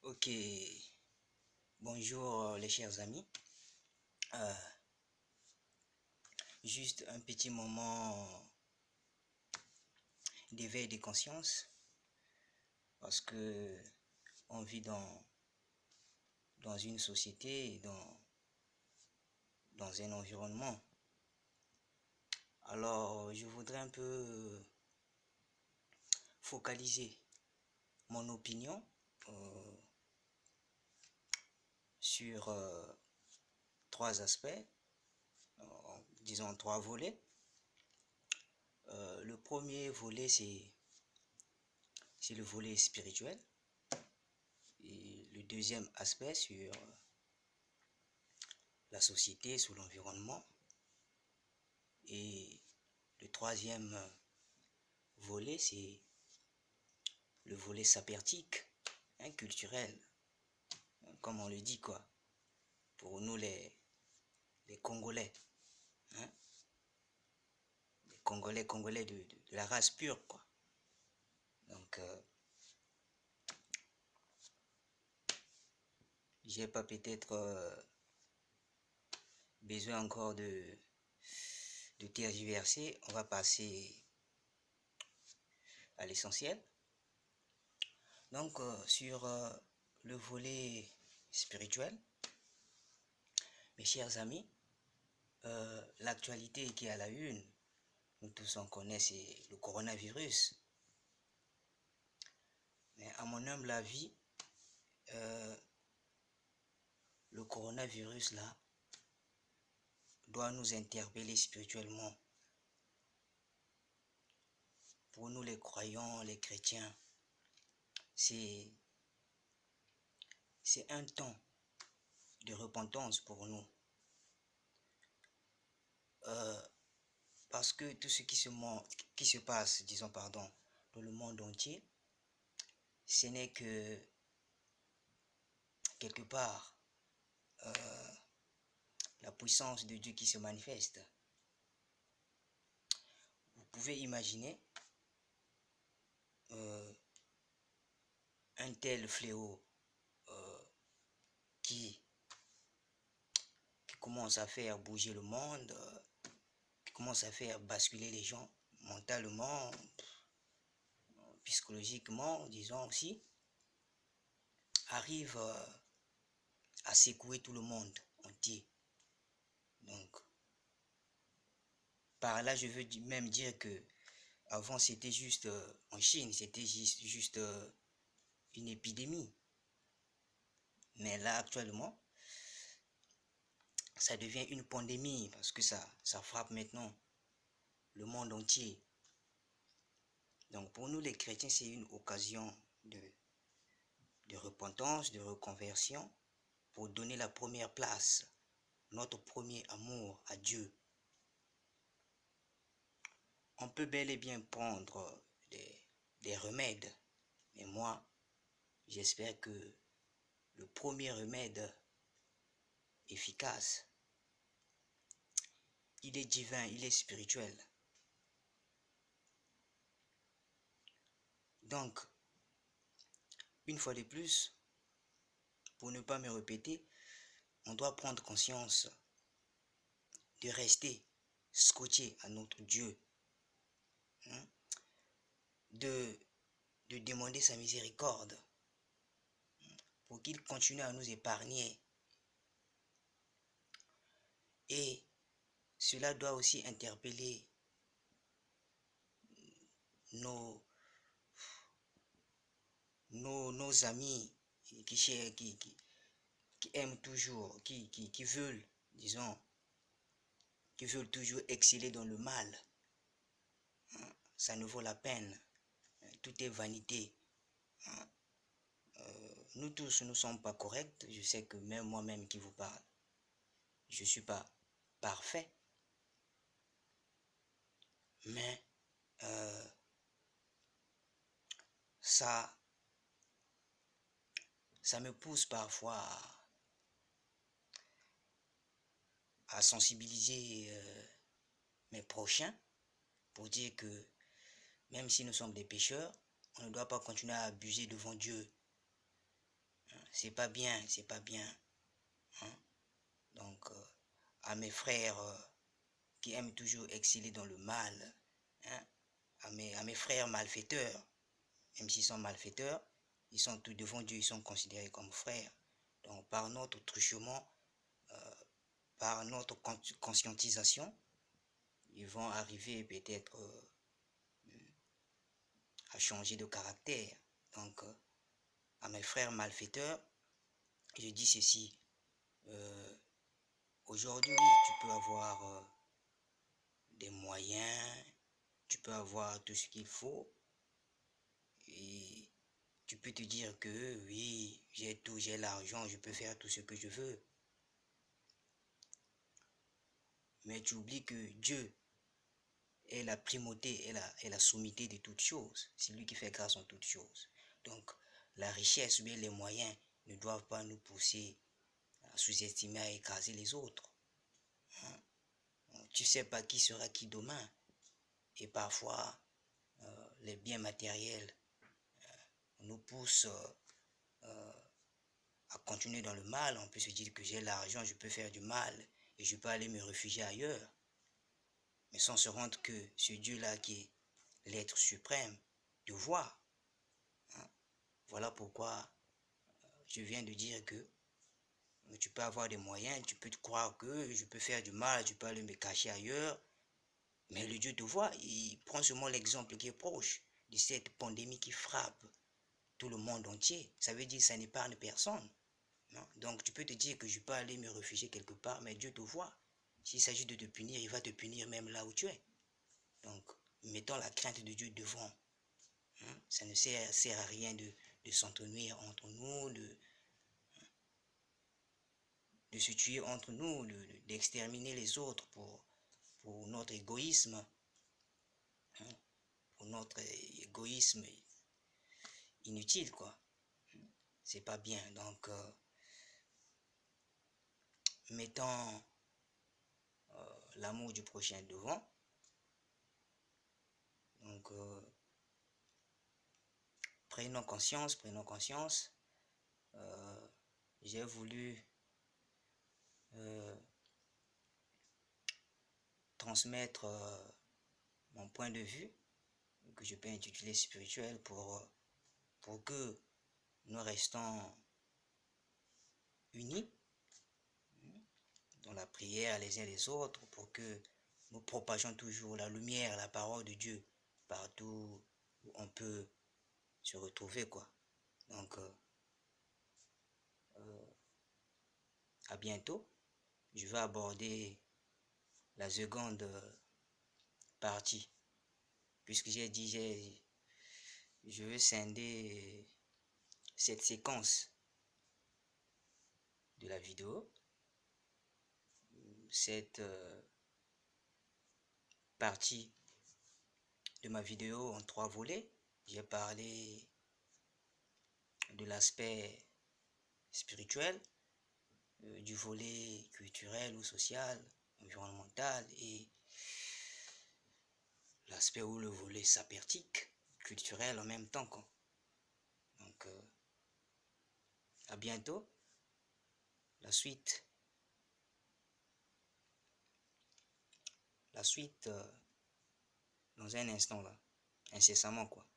Ok, bonjour les chers amis. Euh, Juste un petit moment d'éveil de conscience parce que on vit dans une société, dans un environnement. Alors, je voudrais un peu focaliser mon opinion sur trois aspects, disons trois volets. Le premier volet, c'est le volet spirituel. Et le deuxième aspect sur la société, sur l'environnement. Et le troisième volet, c'est le volet sapertique, culturel, comme on le dit, quoi, pour nous les Congolais, hein, les Congolais de la race pure, quoi. Donc, j'ai pas peut-être besoin encore de tergiverser. On va passer à l'essentiel. Donc, sur le volet spirituel, mes chers amis, l'actualité qui est à la une, nous tous on connaît, c'est le coronavirus. Mais à mon humble avis, le coronavirus là doit nous interpeller spirituellement. Pour nous les croyants, les chrétiens, c'est un temps de repentance pour nous. Parce que tout ce qui se passe, disons pardon, dans le monde entier, ce n'est que quelque part la puissance de Dieu qui se manifeste. Vous pouvez imaginer un tel fléau qui commence à faire bouger le monde, qui commence à faire basculer les gens mentalement, psychologiquement, disons aussi, arrive à secouer tout le monde entier. Donc, par là, je veux même dire que avant, c'était juste en Chine, c'était juste une épidémie. Mais là, actuellement, ça devient une pandémie parce que ça frappe maintenant le monde entier. Donc, pour nous, les chrétiens, c'est une occasion de repentance, de reconversion, pour donner la première place, notre premier amour à Dieu. On peut bel et bien prendre des remèdes, mais moi, j'espère que le premier remède efficace, il est divin, il est spirituel. Donc, une fois de plus, pour ne pas me répéter, on doit prendre conscience de rester scotché à notre Dieu, hein, de demander sa miséricorde pour qu'il continue à nous épargner. Et cela doit aussi interpeller nos amis qui aiment toujours, qui veulent, disons, qui veulent toujours exceller dans le mal. Ça ne vaut la peine. Tout est vanité. Nous tous, nous ne sommes pas corrects. Je sais que même moi-même qui vous parle, je ne suis pas parfait. Mais ça me pousse parfois à sensibiliser mes prochains pour dire que même si nous sommes des pécheurs, on ne doit pas continuer à abuser devant Dieu. c'est pas bien, c'est pas bien. Hein. Donc, à mes frères qui aiment toujours exceller dans le mal, hein, à mes frères malfaiteurs, même s'ils sont malfaiteurs, ils sont tout devant Dieu, ils sont considérés comme frères. Donc, par notre truchement, par notre conscientisation, ils vont arriver peut-être à changer de caractère. Donc, à mes frères malfaiteurs, je dis ceci. Euh, Aujourd'hui, tu peux avoir des moyens, tu peux avoir tout ce qu'il faut et tu peux te dire que oui, j'ai tout, j'ai l'argent, je peux faire tout ce que je veux. Mais tu oublies que Dieu est la primauté et la sommité de toutes choses. C'est lui qui fait grâce en toutes choses. Donc, la richesse ou bien les moyens ne doivent pas nous pousser à sous-estimer, à écraser les autres. Hein? Tu ne sais pas qui sera qui demain. Et parfois, les biens matériels nous poussent à continuer dans le mal. On peut se dire que j'ai l'argent, je peux faire du mal et je peux aller me réfugier ailleurs. Mais sans se rendre que ce Dieu-là qui est l'être suprême te voit. Hein. Voilà pourquoi je viens de dire que tu peux avoir des moyens, tu peux te croire que je peux faire du mal, je peux aller me cacher ailleurs. Mais le Dieu te voit, il prend seulement l'exemple qui est proche de cette pandémie qui frappe tout le monde entier. Ça veut dire que ça n'épargne personne. Non? Donc tu peux te dire que je peux aller me réfugier quelque part, mais Dieu te voit. S'il s'agit de te punir, il va te punir même là où tu es. Donc, mettons la crainte de Dieu devant. Hein? Ça ne sert à rien de s'entretenir entre nous, de se tuer entre nous, d'exterminer les autres pour notre égoïsme. Hein? Pour notre égoïsme inutile, quoi. C'est pas bien. Donc, mettons l'amour du prochain devant. Donc, prenons conscience, prenons conscience. J'ai voulu transmettre mon point de vue, que je peux intituler spirituel, pour que nous restons unis dans la prière les uns les autres, pour que nous propagions toujours la lumière, la parole de Dieu partout où on peut se retrouver, quoi. Donc, à bientôt. Je vais aborder la seconde partie, puisque j'ai dit, je vais scinder cette séquence de la vidéo, cette partie de ma vidéo en 3 volets. J'ai parlé de l'aspect spirituel, du volet culturel ou social, environnemental et l'aspect ou le volet sapertique, culturel en même temps, quoi. Donc, à bientôt. La suite, dans un instant là, incessamment, quoi.